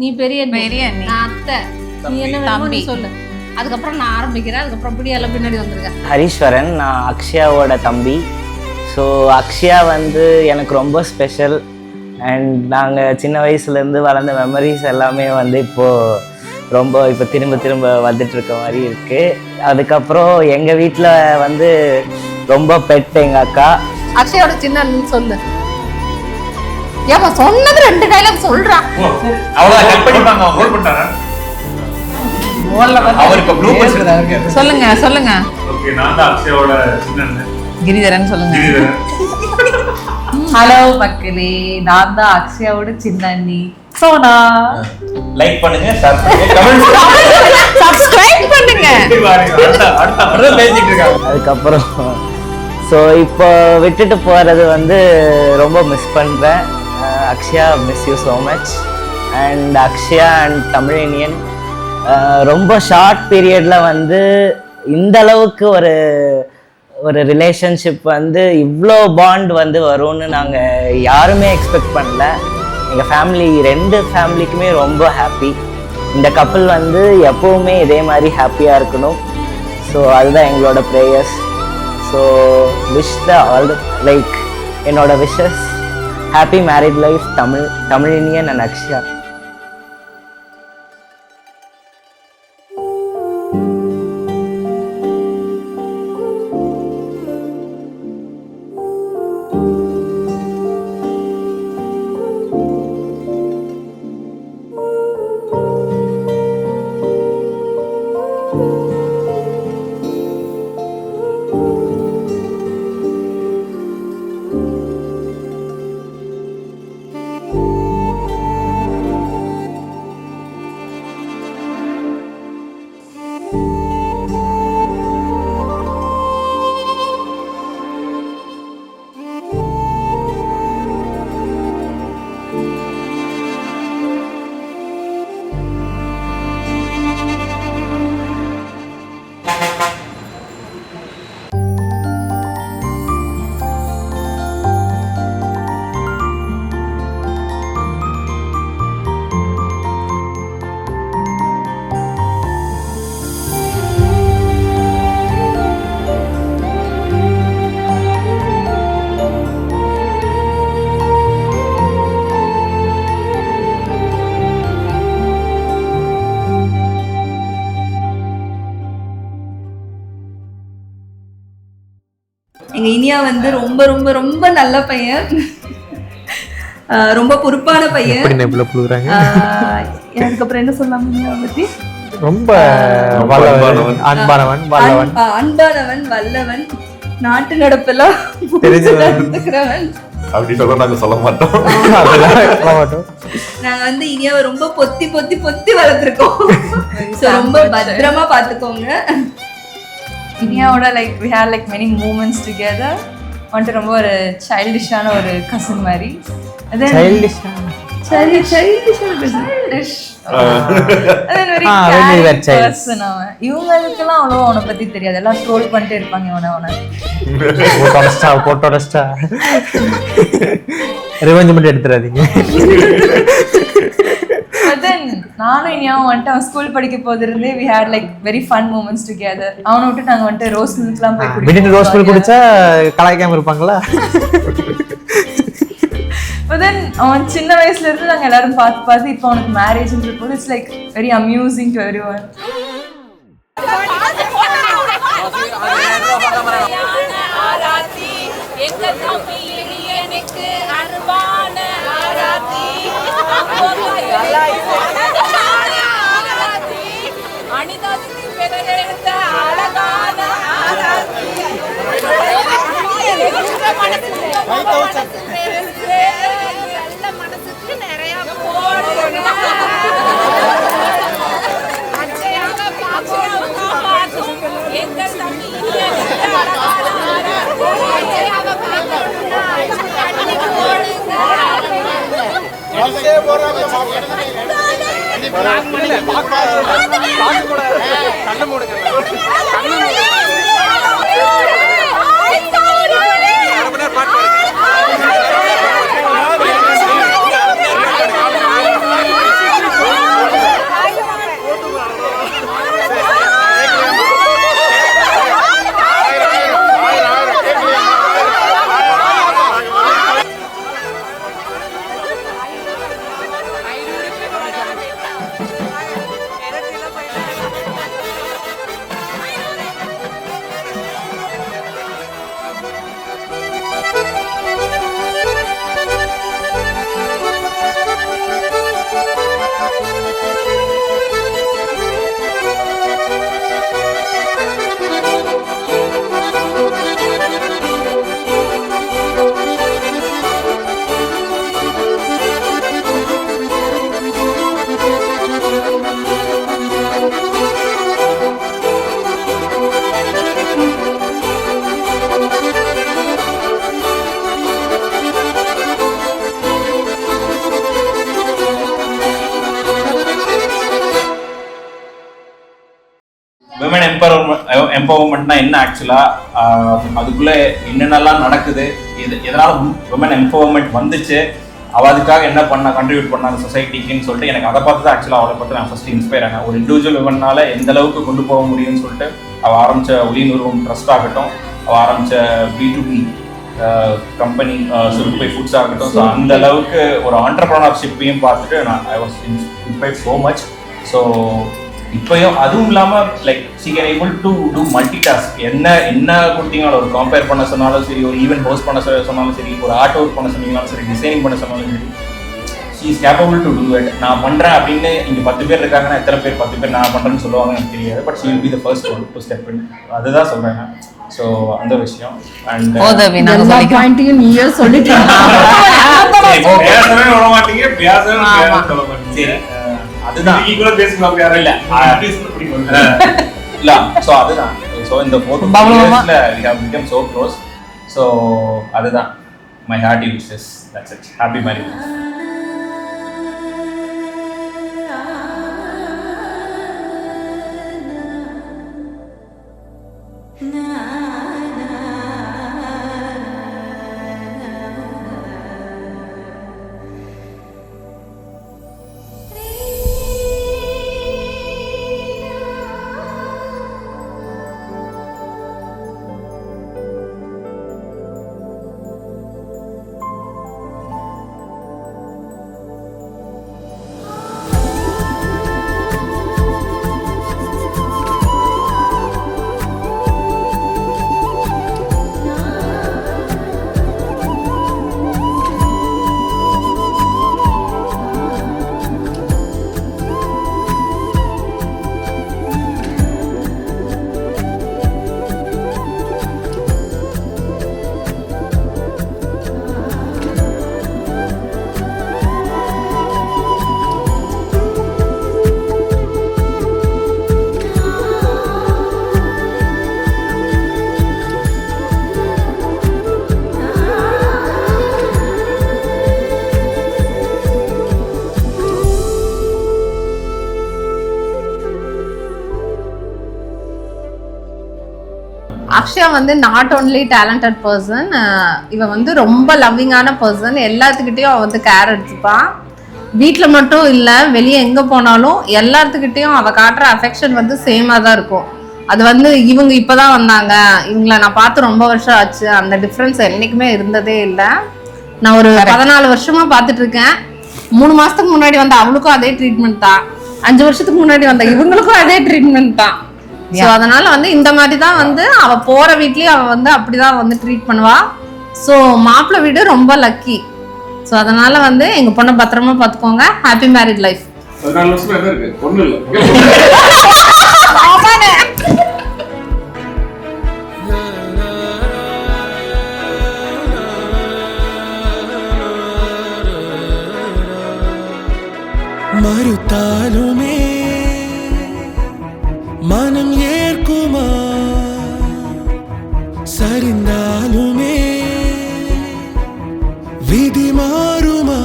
நீ பெரிய அண்ணி, நான் அத்தை, நீ என்ன வேணுமோ நீ சொல்லு. அதுக்கப்புறம் நான் ஆரம்பிக்கிறேன். அதுக்கப்புறம் இப்படி எல்லாம் பின்னாடி வந்துருக்கேன். ஹரீஸ்வரன், நான் அக்ஷயாவோட தம்பி. ஸோ அக்ஷயா வந்து எனக்கு ரொம்ப ஸ்பெஷல். அண்ட் நாங்கள் சின்ன வயசுலேருந்து வளர்ந்த மெமரிஸ் எல்லாமே வந்து இப்போ திரும்ப வந்துட்டுருக்க மாதிரி இருக்குது. அதுக்கப்புறம் எங்கள் வீட்டில் வந்து ரொம்ப பெட் எங்கள் அக்கா. அக்ஷயாவோட சின்ன சொல்லு. ஏமா சொன்னது 2 டைலாக் சொல்றான். சொல்லுங்க. கிரிதரன் சொல்லுங்க. ஹலோ மக்களே, நான் தான் அக்ஷயாவோட சின்ன அண்ணி சோனா. லைக் பண்ணுங்க, சப்ஸ்கிரைப் பண்ணுங்க. அதுக்கப்புறம் ஸோ இப்போ விட்டுட்டு போகிறது வந்து ரொம்ப மிஸ் பண்ணுறேன். Akshaya, miss you so much. And Akshaya and Tamizhiniyan ரொம்ப ஷார்ட் பீரியடில் வந்து இந்த அளவுக்கு ஒரு ரிலேஷன்ஷிப் வந்து இவ்வளோ பாண்ட் வந்து வரும்னு நாங்கள் யாருமே எக்ஸ்பெக்ட் பண்ணல. எங்கள் ஃபேமிலி 2 ஃபேமிலிக்குமே ரொம்ப ஹாப்பி. இந்த கப்பல் வந்து எப்போவுமே இதே மாதிரி ஹாப்பியாக இருக்கணும். ஸோ அதுதான் எங்களோட ப்ரேயர்ஸ். ஸோ விஷ் லைக் என்னோட wishes, happy married life Tamizhiniyan and Akshaya. எங்க இனியா வந்து ரொம்ப ரொம்ப ரொம்ப நல்ல பையன், ரொம்ப பொறுப்பான பையன். அதுக்கப்புறம் என்ன சொல்லலாம் இனியா பத்தி? ரொம்ப அன்பானவன், வல்லவன், நாட்டு நடப்பெல்லாம் நடந்துக்கிறவன். அப்படி சொல்ல நாங்க சொல்ல மாட்டோம். நாங்க வந்து இனியாவை ரொம்ப பொத்தி பொத்தி பொத்தி வளர்த்துருக்கோம். ரொம்ப பத்திரமா பாத்துக்கோங்க. இனியாவோட like we had like many moments together. வந்துட்டு ரொம்ப ஒரு சைல்டிஷான ஒரு கசின் மாதிரி. இவங்களுக்கெல்லாம் அவ்வளோ அவனை பத்தி தெரியாது. எல்லாம் ட்ரோல் பண்ணிட்டே இருப்பாங்க அவனை ரிவெஞ்ச் மட்டும் எடுத்துறாதீங்க. நானும் இனியாவும் வந்துட்டு அவன் ஸ்கூல் படிக்க போதிருந்து we had like very fun moments together. அவனை விட்டு நாங்க வந்துட்டு ரோஸ் மில்க்லாம் போய் குடிப்போம். ரோஸ் மில்க் குடிச்சா கலாய்க்காம இருப்பாங்களா? அவன் சின்ன வயசுல இருந்து நாங்க எல்லாரும் பார்த்து இப்போ அவனுக்கு மேரேஜ்ன்ற போது it's like very amusing to everyone. எம்பவர்மெண்ட்னா என்ன ஆக்சுவலாக, அதுக்குள்ளே என்னென்னலாம் நடக்குது, எதனால் விமன் எம்பவர்மெண்ட் வந்துச்சு, அவள் அதுக்காக என்ன கண்ட்ரிபியூட் பண்ணாங்க சொசைட்டிக்குன்னு சொல்லிட்டு எனக்கு அதை பார்த்து தான் ஆக்சுவலாக அவளை பார்த்து நான் ஃபஸ்ட்டு இன்ஸ்பயர் ஆனேன். ஒரு இண்டிவிஜுவல் விமன்னால எந்த அளவுக்கு கொண்டு போக முடியும்னு சொல்லிட்டு அவள் ஆரம்பித்த ஒளி நிறுவனம் ட்ரஸ்ட் ஆகட்டும், அவள் ஆரம்பித்த B2B கம்பெனி சுருப்பை ஃபுட்ஸ் ஆகட்டும், ஸோ அந்த அளவுக்கு ஒரு ஆண்டர்ப்ரனர்ஷிப்பையும் பார்த்துட்டு I was inspired so much. So இப்போயும் அதுவும் இல்லாமல் like she can able to do multi task. என்ன கொடுத்தீங்களோ, ஒரு கம்பேர் பண்ண சொன்னாலும் சரி, ஒரு ஈவென்ட் ஹோஸ்ட் பண்ண சொன்னாலும் சரி, ஒரு ஆர்ட் ஒர்க் பண்ண சொன்னீங்கனாலும் சரி, டிசைனிங் பண்ண சொன்னாலும் சரி, she is capable to do it. நான் பண்ணுறேன் அப்படின்னு இங்கே 10 பேர் இருக்காங்கன்னா எத்தனை பேர் 10 பேர் நான் பண்ணுறேன்னு சொல்லுவாங்க எனக்கு தெரியாது. But she will be the first one to step in. அதுதான் சொல்கிறேன். ஸோ அந்த விஷயம். அண்ட் எல்லா பாயிண்ட்டையும் நீயே சொல்லிட்டீங்க. பேசவே விட மாட்டீங்க, பேசவே சொல்ல மாட்டீங்க. சரி, அதுதான் ஈக்குவலா பேசலாம் யாரும் இல்ல இல்ல. ஸோ அதுதான். ஸோ இந்த 4 இயர்ஸ்ல we have become so close. So அதுதான் my hearty wishes. That's it. Happy marriage. Akshaya வந்து நாட் ஓன்லி டேலண்டட் பர்சன், இவ வந்து ரொம்ப லவ்விங்கான பர்சன். எல்லாத்துக்கிட்டையும் அவ வந்து கேர் எடுத்துப்பான். வீட்டில் மட்டும் இல்லை, வெளியே எங்கே போனாலும் எல்லாத்துக்கிட்டையும் அவள் காட்டுற அஃபெக்ஷன் வந்து சேமாக தான் இருக்கும். அது வந்து இவங்க இப்போ தான் வந்தாங்க, இவங்கள நான் பார்த்து ரொம்ப வருஷம் ஆச்சு, அந்த டிஃப்ரென்ஸ் என்றைக்குமே இருந்ததே இல்லை. நான் ஒரு 14 வருஷமாக பார்த்துட்டு இருக்கேன். 3 மாதத்துக்கு முன்னாடி வந்த அவளுக்கும் அதே ட்ரீட்மெண்ட் தான், 5 வருஷத்துக்கு முன்னாடி வந்த இவங்களுக்கும் அதே ட்ரீட்மெண்ட் தான். ஸோ அதனால வந்து இந்த மாதிரி தான் வந்து அவள் போகிற வீட்லேயும் அவள் வந்து அப்படி தான் வந்து ட்ரீட் பண்ணுவா. ஸோ மாப்பிள்ளை வீடு ரொம்ப லக்கி. ஸோ அதனால வந்து எங்கள் பொண்ணை பத்திரமா பார்த்துக்கோங்க. Happy married life. 14 வருஷம் எங்க இருக்கு? பொண்ணு இல்ல. மறுத்தாலுமே மனம் ஏற்குமா, சரிந்தாலுமே விதி மாறுமா,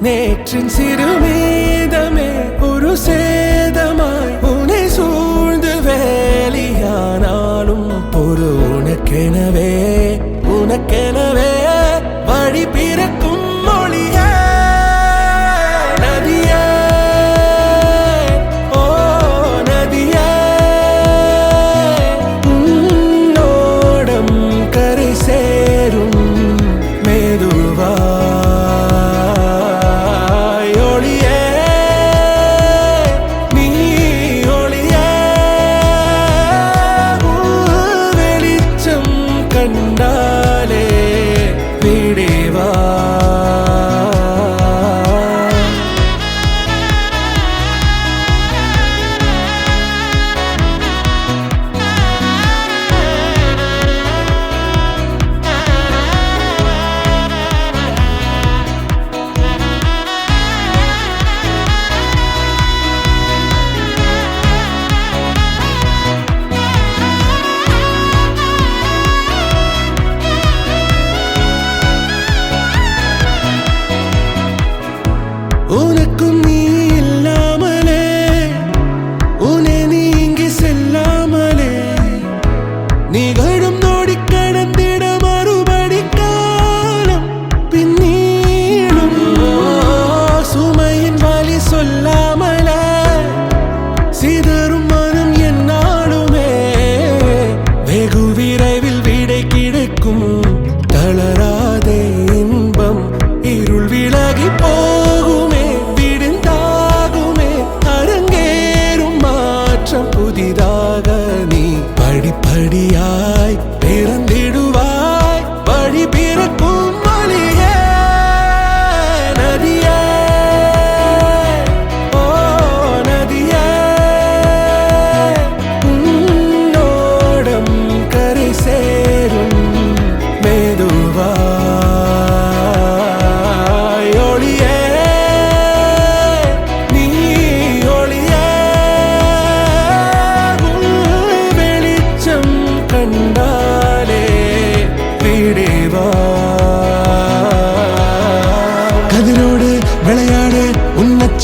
நேற்றின் சிறுமேதமே ஒரு சேதமாய் உன்னை சூழ்ந்து வேலியானாலும் பொறு உனக்கெனவே உனக்கெனவே வழி பிறக்கும் மொழியே நதியே ஓ நதியே உன்னோடம் கரை சேரும் மெதுவாய் ஒளியே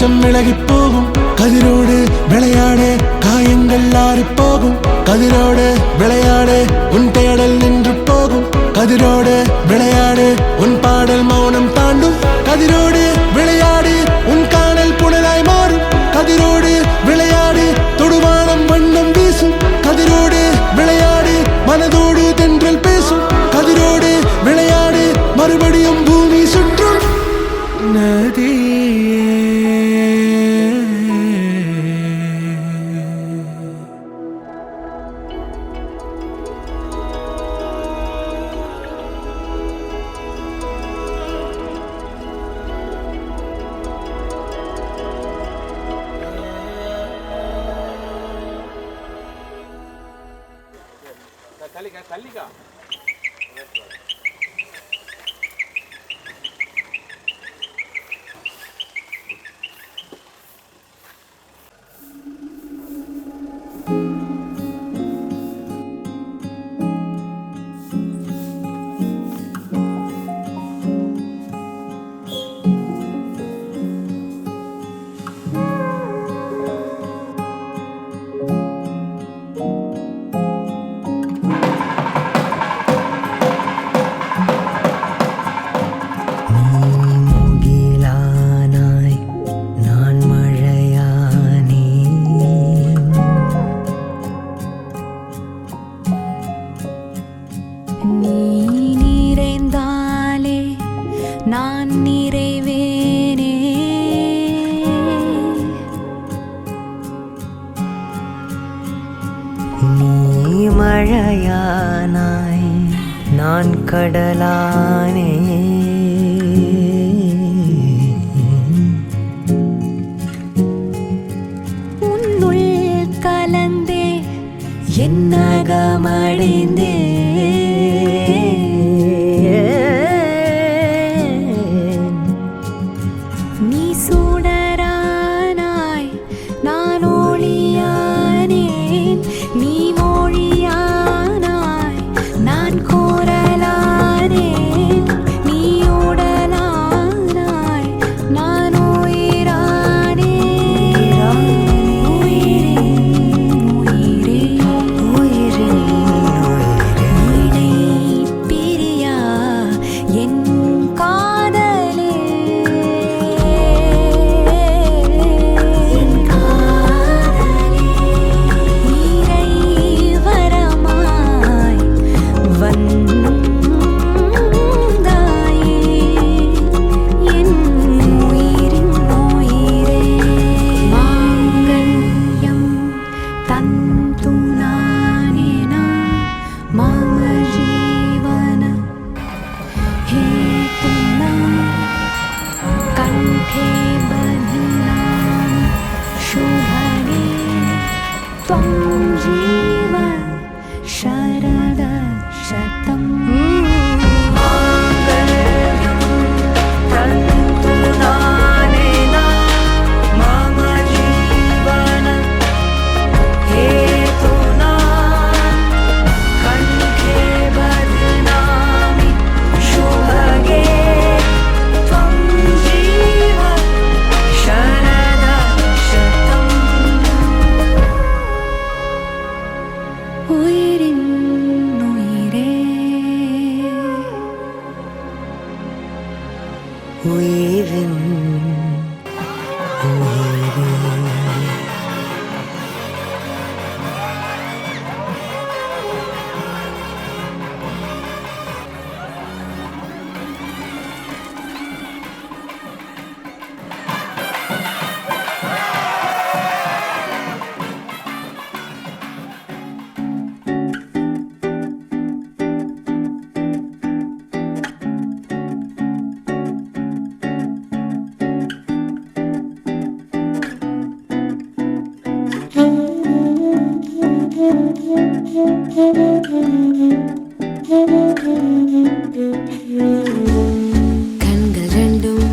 அச்சம் விலகி போகும். கதிரோடு விளையாடு காயங்கள் ஆறி போகும். கதிரோடு விளையாடு உன் தேடல் நின்று போகும். கதிரோடு விளையாடு உன் பாடல் மௌனம் தாண்டும். கதிரோடு விளையாடு உன் காணல் புனலாய் மாறும். கதிரோடு விளையாடு தொடுவானம் வண்ணம் வீசும். கதிரோடு விளையாடு மனதோடு தென்றல் பேசும். கதிரோடு விளையாடு மறுபடியும் பூமி சுற்றும். நதியே மழையானாய் நான் கடலானே. உன்னுள் கலந்தே என்னகமடைந்தே. நீ சுடரானாய் நான் ஒளியானேன். நீ மொழியானாய் நான் கோரலானேன். நீ உடலானாய் நான் உயிரானேன். உயிரே உயிரே உயிரை பிரியா என் காதலே. என் காதலே நீரை வரமாய் வந்தாயே. என் உயிரின் உயிரே மாங்கல்யம் தந்து நானேனா மம ஜீவன हेतुना कंठे बध्नामि शुभगे त्वं जीव शरद शतम्. माङ्गल्यं तन्तु नानेन मम जीवन हेतुना कंठे बध्नामि शुभगे त्वं जीव शरद शतम्. உயிரின் உயிரே உயிரின் உயிரே. கண்கள் ரெண்டும்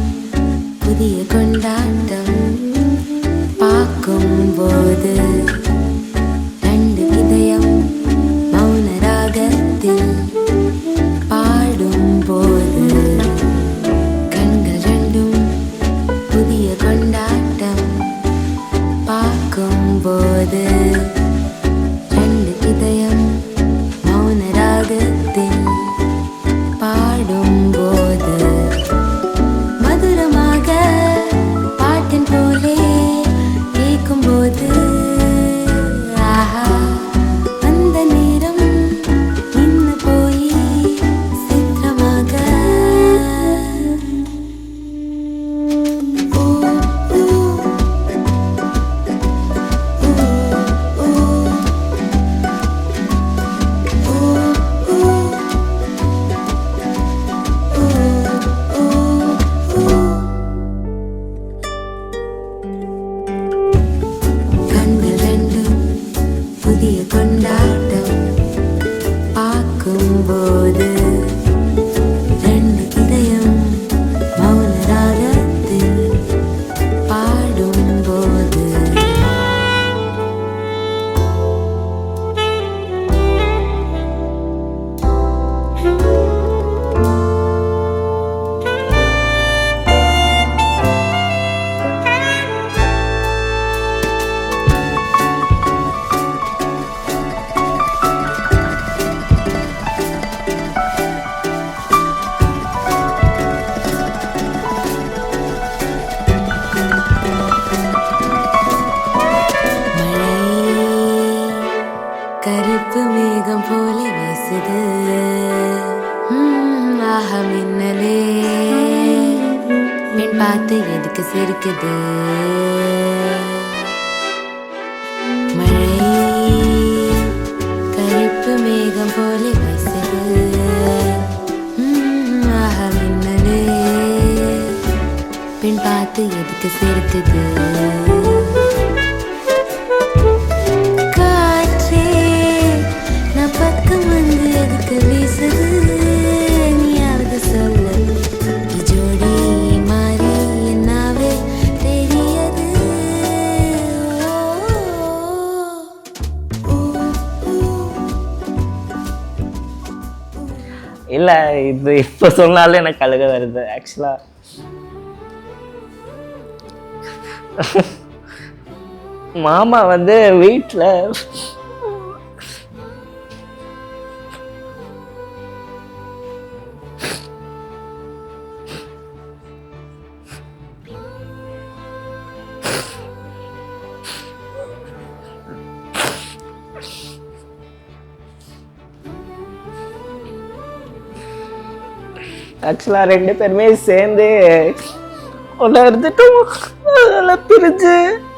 புதிய கொண்டாட்டம் பார்க்கும்போது ரெண்டு இதயம் மௌன ராகத்தில் பாடும்போது. கண்கள் ரெண்டும் புதிய கொண்டாட்டம் சிரிக்குது. மழை கருப்பு மேகம் போல வீசுது. ஆஹா மின்னலே பெண் பார்த்து எதுக்கு சிரிக்குது. காற்றே நான் பக்கம் வந்து எதுக்கு வீசுது. நீயாவது சொல்லு ஜோடி மாறி என்னாவே தெரியாது. இல்லை இது இப்போ சொன்னாலும் எனக்கு அழுக வருது ஆக்சுவலாக. மாமா வந்து வீட்டில் ஆக்சுவலாக 2 பேருமே சேர்ந்து ஒன்றா இருந்துட்டோம். அதெல்லாம் பிரிஞ்சு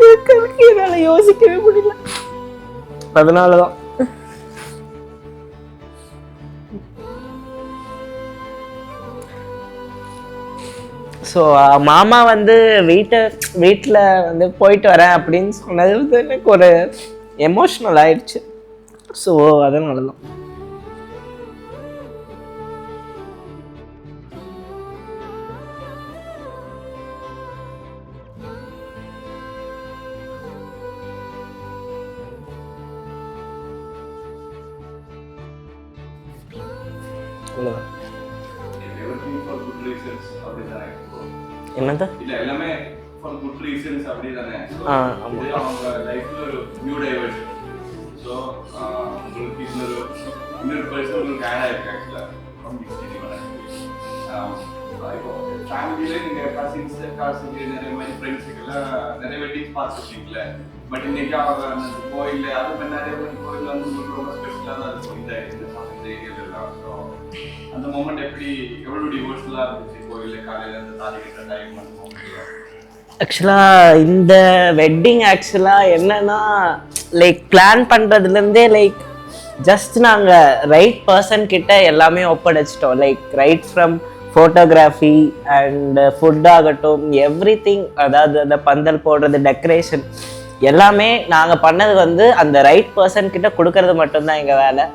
இருக்கிறதுக்கு என்னால் யோசிக்கவே முடியல. அதனால தான் ஸோ மாமா வந்து வீட்டில் வந்து போயிட்டு வரேன் அப்படின்னு சொன்னது வந்து எனக்கு ஒரு எமோஷ்னல் ஆயிடுச்சு. ஸோ அதனால தான். everything for good reasons அப்படிதானே? என்னது? இல்ல எல்லாமே for good reasons அப்படிதானே? ஆமா. இது அவங்க லைஃப்ல ஒரு நியூ டைவர்ஷன். ஸோ உங்களுக்கு இன்னொரு பர்சன் உங்களுக்கு ஆட் ஆயிருக்கு ஆக்சுவலா. இப்போ ஃபேமிலியில நீங்க கசின்ஸ் நிறைய மாதிரி ஃப்ரெண்ட்ஸுக்கெல்லாம் நிறைய வெட்டிங் பார்த்துருக்கீங்களே. பட் இன்னைக்கு அவங்க அந்த கோயில் அது மாதிரி நிறைய கோயில் வந்து உங்களுக்கு ரொம்ப ஸ்பெஷலாக தான் இருக்கும். இந்த ஏரியாவில் எல்லாம். ஸோ அந்த மொமெண்ட் எப்படி எவ்வளோ டிவோர்ஸ்லாம் இருந்துச்சு கோயிலில் காலையில் இருந்து தாலி கட்ட டைம் பண்ணுவோம்? ஆக்சுவலாக இந்த வெட்டிங் ஆக்சுவலாக என்னன்னா லைக் பிளான் பண்ணுறதுலேருந்தே லைக் ஜஸ்ட் நாங்கள் ரைட் பர்சன் கிட்ட எல்லாமே ஒப்படைச்சிட்டோம். Like right from photography and food ஆகட்டும் எவ்ரி திங். அதாவது அந்த பந்தல் போடுறது டெக்கரேஷன் எல்லாமே நாங்கள் பண்ணது வந்து அந்த ரைட் பர்சன் கிட்ட கொடுக்கறது மட்டும்தான் எங்கள் வேலை.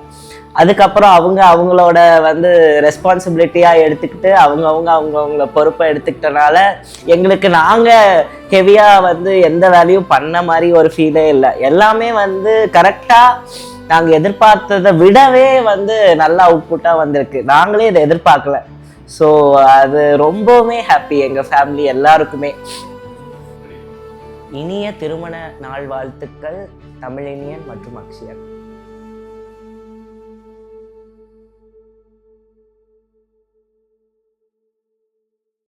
அதுக்கப்புறம் அவங்களோட வந்து ரெஸ்பான்சிபிலிட்டியாக எடுத்துக்கிட்டு அவங்கள பொறுப்பை எடுத்துக்கிட்டனால எங்களுக்கு நாங்கள் ஹெவியாக வந்து எந்த வேலையும் பண்ண மாதிரி ஒரு ஃபீலே இல்லை. எல்லாமே வந்து கரெக்டாக நாங்கள் எதிர்பார்த்ததை விடவே வந்து நல்லா அவுட்புட்டாக வந்திருக்கு. நாங்களே இதை எதிர்பார்க்கல. ஸோ அது ரொம்பவுமே ஹாப்பி எங்கள் ஃபேமிலி எல்லாருக்குமே. இனிய திருமண நாள் வாழ்த்துக்கள் தமிழினியன் மற்றும் அக்ஷயா.